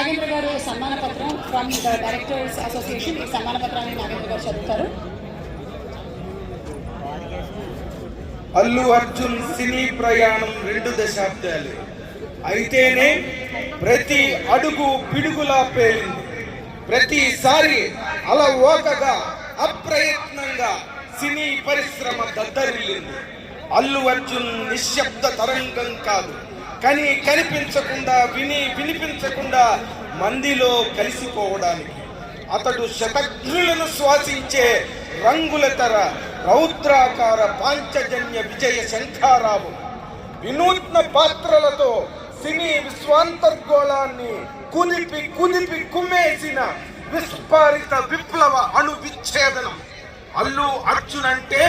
నాగేంద్ర గారు సన్మాన పత్రం ఫ్రమ్ ద డైరెక్టర్స్ అసోసియేషన్. ఈ సన్మాన పత్రాన్ని నాగేంద్ర గారు చదువుతారు. అల్లు అర్జున్ సినీ ప్రయాణం 2 దశాబ్దాలు అయితేనే ప్రతి అడుగు పిడుగులా పేలింది. ప్రతిసారి అలవోకగా అప్రయత్నంగా సినీ పరిశ్రమ దద్దరిల్లింది. అల్లు అర్జున్ నిశ్శబ్ద తరంగం కాదు, కానీ కనిపించకుండా వినిపించకుండా మందిలో కలిసిపోవడానికి. అతడు శతఘ్నులను శ్వాసించే రంగుల తెర, రౌద్రాకార పాంచజన్య విజయ శంఖారావు. వినూత్న పాత్రలతో సినీ విశ్వాంతర్గోళాన్ని కుదిపి కుమ్మేసిన విస్ఫారిత విప్లవ అణు విచ్ఛేదనం. అల్లు అర్జున్ అంటే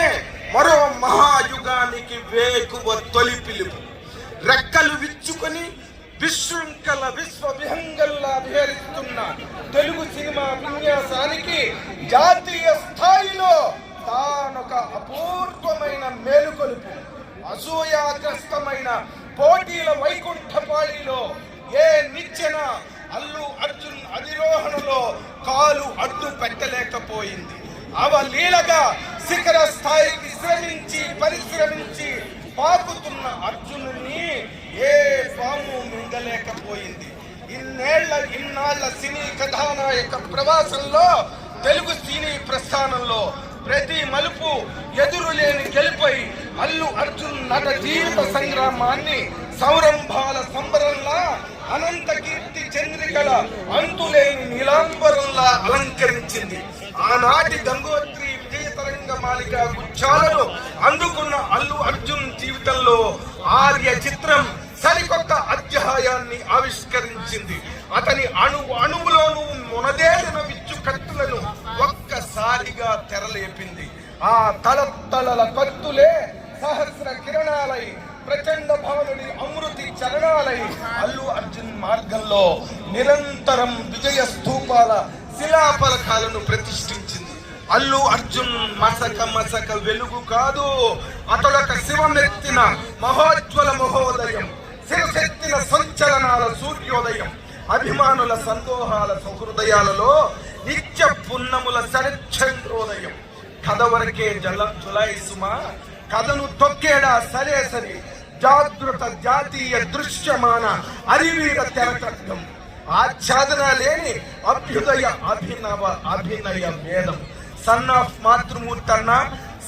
మరో మహాయుగానికి వేకువ తొలి పిలుపు. రెక్కలు విచ్చుకొని విశృంఖల విశ్వవిహంగల్లా విహరిస్తున్న తెలుగు సినిమా విన్యాసానికి జాతీయ స్థాయిలో తానొక అపూర్వమైన మేలుకొలుపు. అసూయాగ్రస్తమైన పోటీల వైకుంఠపాళిలో ఏ నిచ్చెన అల్లు అర్జున్ అధిరోహణలో కాలు అడ్డు పెట్టలేకపోయింది. అవలీలగా శిఖర స్థాయికి శ్రమించి పరిశ్రమించి పాకుతున్న అర్జునుని ఏ పాము మింగలేకపోయింది. ఇన్నాళ్ల సినీ కథానాయక ప్రవాసంలో తెలుగు సినీ ప్రస్థానంలో ప్రతి మలుపు ఎదురులేని గెలుపై అల్లు అర్జున్ నట జీవిత సంగ్రామాన్ని సౌరంభాల సంబరంలా, అనంత కీర్తి చంద్రికల అంతులేని నీలాంబరంలా అలంకరించింది. ఆనాటి గంగోత్రి విజయ తరంగ మాలిక గుచ్చాలను అందుకున్న అల్లు అర్జున్ జీవితంలో ఆర్య చిత్రం సరికొత్త అధ్యాయాన్ని ఆవిష్కరించింది. అతని అణువులోనూ మొనదేలిన విచ్చు కత్తులను ఒక్కసారిగా తెరలేపింది. ఆ తలతలల కత్తులే సహస్ర కిరణాలై, ప్రచండ భవనుడి అమృతి చరణాలై అల్లు అర్జున్ మార్గంలో నిరంతరం విజయ స్తూపాల శిలాఫలకాలను ప్రతిష్ఠించింది. అల్లు అర్జున్ మసక వెలుగు కాదు, అతడొక శివమెత్తిన మహోజ్వల మహోదయం, శిరసెత్తిన సంచలనాల సూర్యోదయం, అభిమానుల సందోహాల సహృదయాలలో నిత్య పున్నముల శరచంద్రోదయం. కథ వరకే జులై సుమ, కథను తొక్కేడా సరే సరి, జాగృత జాతీయ దృశ్యమాన అరివీర తెరకట్టం, ఆచ్ఛాదన లేని అభ్యుదయ అభినయ వేదం. సన్ ఆఫ్ మాతృమూర్తన్న,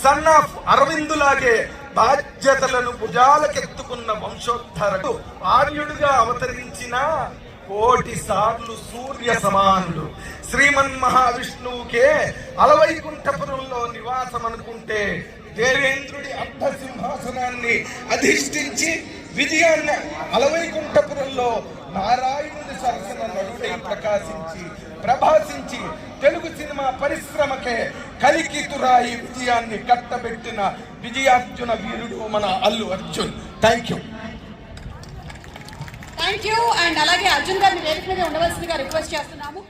సన్ ఆఫ్ అరవిందులాగే బాధ్యతలను భుజాలకెత్తుకున్న వంశోద్ధరుడు ఆర్యుడిగా అవతరించిన కోటి సార్లు సూర్య సమానుడు. శ్రీమన్ మహావిష్ణువుకే అలవైకుంఠపురంలో నివాసం అనుకుంటే దేవేంద్రుడి అర్ధ సింహాసనాన్ని అధిష్ఠించి విజయాన్ని అలవైకుంఠపురంలో నారాయణుడి సరసన నడుడై ప్రభాసించి తెలుగు సినిమా పరిశ్రమకే కలికితురాయి విజయాన్ని కట్టబెట్టిన విజయార్జున వీరుడు మన Allu Arjun. Thank you. And అలాగే అర్జున్ గారిని వేదిక మీద ఉండవలసిందిగా రిక్వెస్ట్ చేస్తున్నాము.